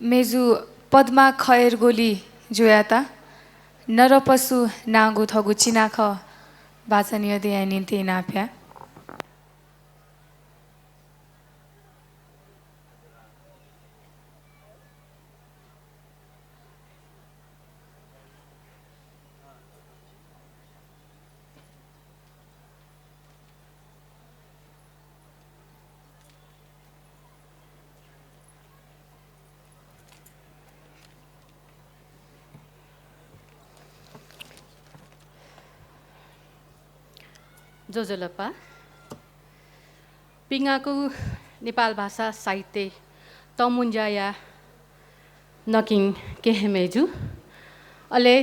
मेजु पद्मा खयर गोली जोयाता नरपसु नागु थगु चिनाख वाचनीय देयानी ते नाफ्या जोजोलपा पिङाको नेपाल भाषा साहित्य तमुन्जाया नकिङ केहेमेजु अले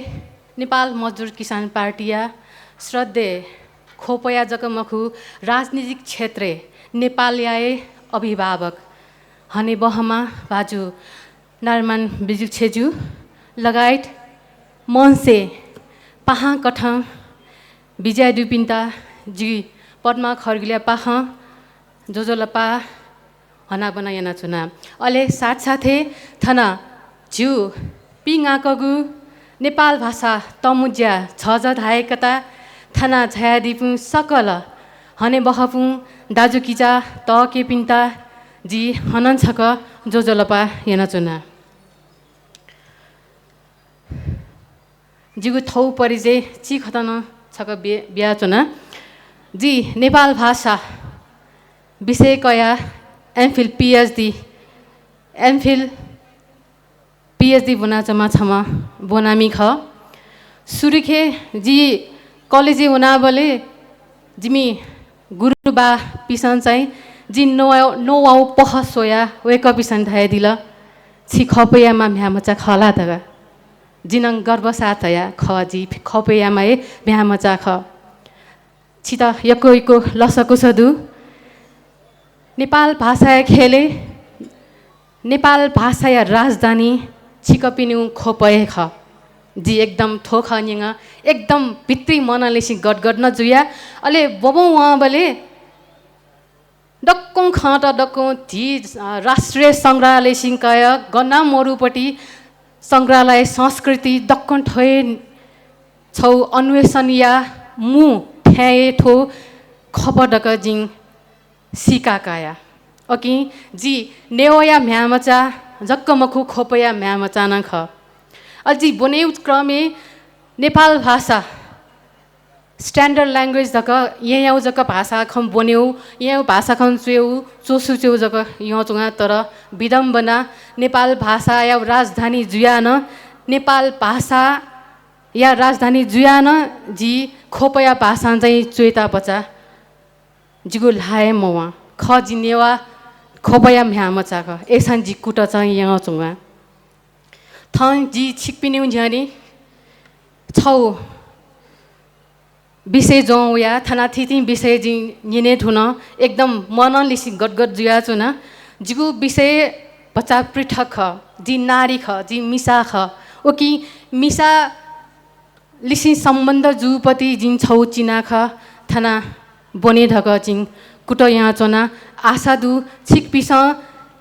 नेपाल मजदुर किसान पार्टिया श्रद्धे खोपया जकमखु राजनीतिक क्षेत्र नेपालयाए अभिभावक हने बहमा बाजु नारमान बिजु छेजु लगायत मनसे पाहा कठ विजय दुपिन्ता जी पद्मा खर्गिल्या पाह जोजोलपा हना बनायना चुना अले साथसाथै थना ज्यू पिङाकगु नेपाल भाषा तमुज्या छज धायकता थना छयादिपु सकल हने बहपु दाजु किजा त के पिन्ता जी हनन छक जोजोलपा yana चुना जिगु थौ परिजे ची खतन छक बिया चुना जी नेपाल भाषा विषय कया एमफिल पिएचडी बुना चमा छमा बोनामी ख सुरुखे जी कलेजी उनाबले जिमी गुरुबा पिसन चाहिँ जी नोवाउ पह सोया वेक पिसन धाय दिल छि खपयामा भ्यामचा खला तगा जिनङ गर्व साथया खजी खपयामा ए भ्यामचा ख छित यको लसको सदु नेपाल भाषा खेले नेपाल भाषा या राजधानी छिकपिनु खोपए ख जी एकदम थोख निङ एकदम भित्री मनले सि गडगड न जुया अले बबौ वहाँ बले डक्कौ खट डक्कौ धी राष्ट्रिय संग्रहालय सिंकाय गन्ना मोरुपटी संग्रहालय संस्कृति दक्कन ठए छौ अन्वेषण या मु ठ्याए ठो खबर डक जिङ सिकाकाया ओके जी नेवया म्यामचा जक्कमखु खोपया म्यामचा न ख अजी बोनेउ क्रमे नेपाल भाषा स्ट्यान्डर्ड ल्याङ्ग्वेज दक यहाँ जक भाषा खम बोनेउ यहाँ भाषा खम चेउ चोसु चेउ जक यहाँ चुङा तर विडम्बना नेपाल भाषा या राजधानी जुयान नेपाल भाषा या राजधानी जुयान जी खोपया भाषा चाहिँ चुएता बचा जिगु लाए मवा ख जिनेवा खोपया म्यामचा ख एसान जी कुट चाहिँ यहाँ चुङा थङ जी छिकपिन्यु झ्यानी छौ विषय जौ या थाना थिति विषय जी निने ठुन एकदम मन लिसी गडगड जुया चुना जिगु विषय बच्चा पृथक ख जी नारी ख जी मिसा ख ओकी मिसा लिसी सम्बन्ध जुपति जिन छौ चिना ख थाना बोने ढक जिङ कुट यहाँ चोना आशादु छिक पिस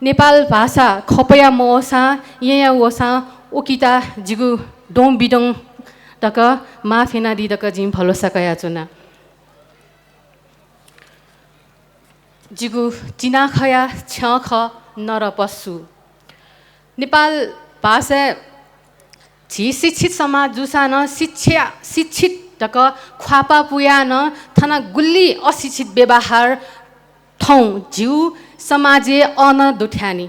नेपाल भाषा खपया मसा यहाँ वसा ओकिता जिगु डोम बिडोङ तक माफेना दिदक जिम भलोसा कया चुना जिगु चिना खया छ ख नर पशु नेपाल भाषा झी शिक्षित समाज जुसान शिक्षित तक ख्वापा पुयान थना गुल्ली अशिक्षित व्यवहार ठौ जिउ समाजे अन दुठ्यानी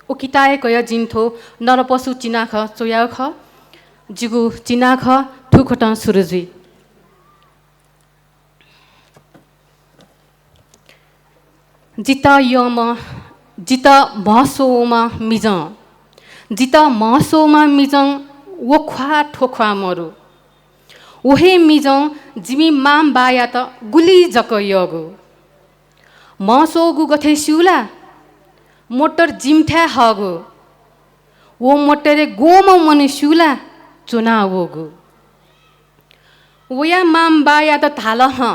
उकिताए कय जिन्थो नर पशु चिना ख चोया ख जिगु चिना ख ठुखट सुरुजुई जित यम जित महसोमा मिजं जित महसोमा मिजं वख्वा ठोख्वा मरु ओहे मिजं जिमी माम बाया त गुली जक यगु महसोगु गथे सिउला मोटर जिमठ्या हगु वो मोटरे गोम मने सिउला चुना वगु वया माम बाया त थाल ह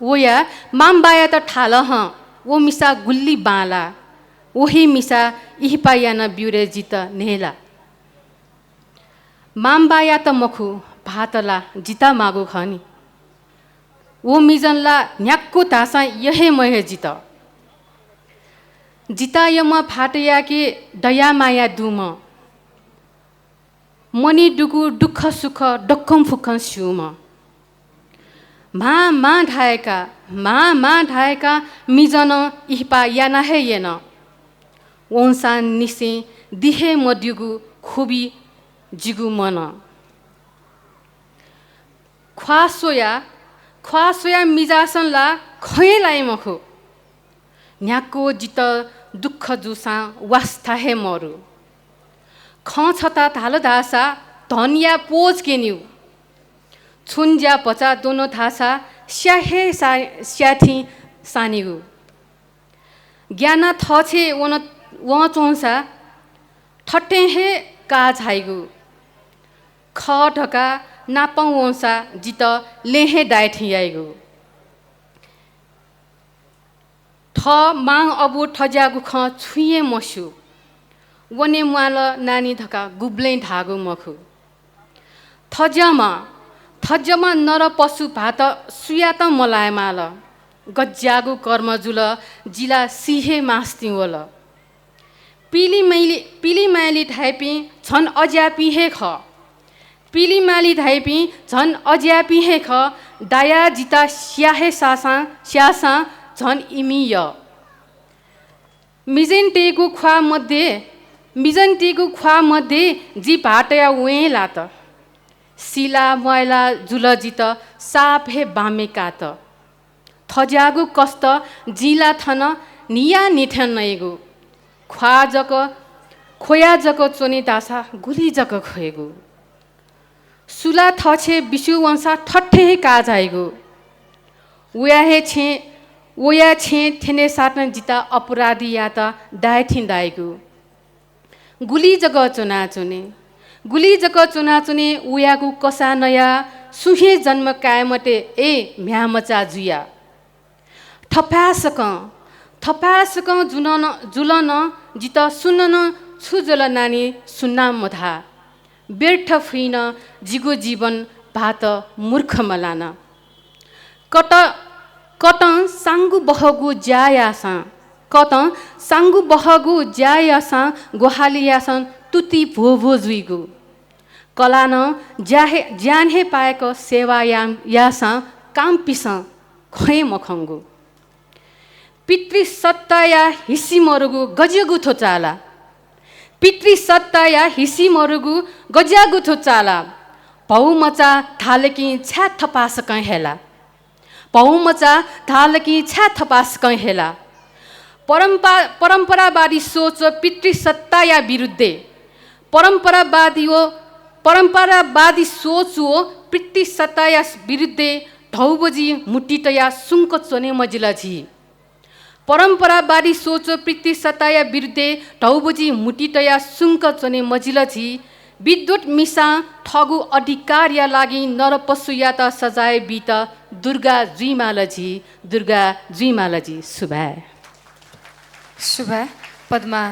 वया माम बाया त ठाल ह वो मिसा गुल्ली बाला ओही मिसा इहिपाया न ब्युरे जित नेला मामबाया त मखु भातला जिता मागो खनी वो मिजनला न्याक्को तासा यहे महे जित जिता यम फाटया के दया माया दुम मनी डुगु दुःख सुख डक्कम फुक्कन स्युम मा ढाएका मिजन इहिपा याना हे येन वंसा निसे दिहे मड्युगु खुबी जिगु मन ख्वासोया मिजासनला खयलाई मखु न्याको जित दुःख जुसा वास्ता हे मरु ख छता थालो धासा धनिया पोज केन्यु छुन्ज्या पचा दोनो थासा स्याहे स्याथी सानिगु ज्ञाना थछे व चौसा ठट्टे हे का झाइगु ख ढका नापौ वंसा जित लेहे डाइठियाइगु ठ माङ अबु ठज्यागु ख छुइए मसु वने मुआल नानी धका गुब्लै ढागु मखु थज्जमा नर पशु भात सुया त मलायमाल गज्जागु कर्मजुल जिला सिहे मास्तिवल पिली माली ढाइपी झन् अज्यापी हे ख पिली माली ढाइपी झन् अज्यापी हे ख दाया जिता स्याहे स्यासा झन् इमिय मिजन्टेगु ख्वा मध्ये जी भाटया वे लात सिला मैला जुल जित साप हे बामे कात थज्यागु कस्त जिला थन निया निठन नएगु खोया जक चोने दासा गुली जक खोएगु सुला थछे बिसु वंशा ठट्ठे काजाइगु ओया छे थेने साटन जिता अपराधी या त डाइठिन दाइगु गुली जग चुनाचुने उयागु कसा नया सुहे जन्म कायमते ए म्यामचा जुया थपासक जुलन जित सुनन छुजल नानी सुन्ना मधा बेर्थ फुइन जिगो जीवन भात मूर्ख मलान कत साङ्गु बहगु ज्यायासा गोहालियासन तुति भो जुइगु कलान ज्यानहे पाएको सेवायाम यासा काम पिस खै मखङ्गु पितृ सत्ता या हिसी मरुगु गज्यागुथो चाला पितृ सत्ता या हिसी मरुगु गज्यागुथो चाला भौमचा थालकी छ्या थपासक हेला बहुमचा थालकी छ्या थपासक हेला परम्परावादी सोच पितृ सत्ता या विरुद्धे परम्परावादी सोच हो पितृ सत्ता या विरुद्धे ढौबजी मुट्टित या सुङ्क चोने मजिलझी परम्परावादी सोच पितृ सत्ता या विरुद्धे ढौबजी मुट्टित या सुङ्क चोने मजिलझी विद्युत मिसा ठगु अधिकार या लागि नर पशु या त सजाय बित दुर्गा जुइमालजी शुभ शुभ पद्मा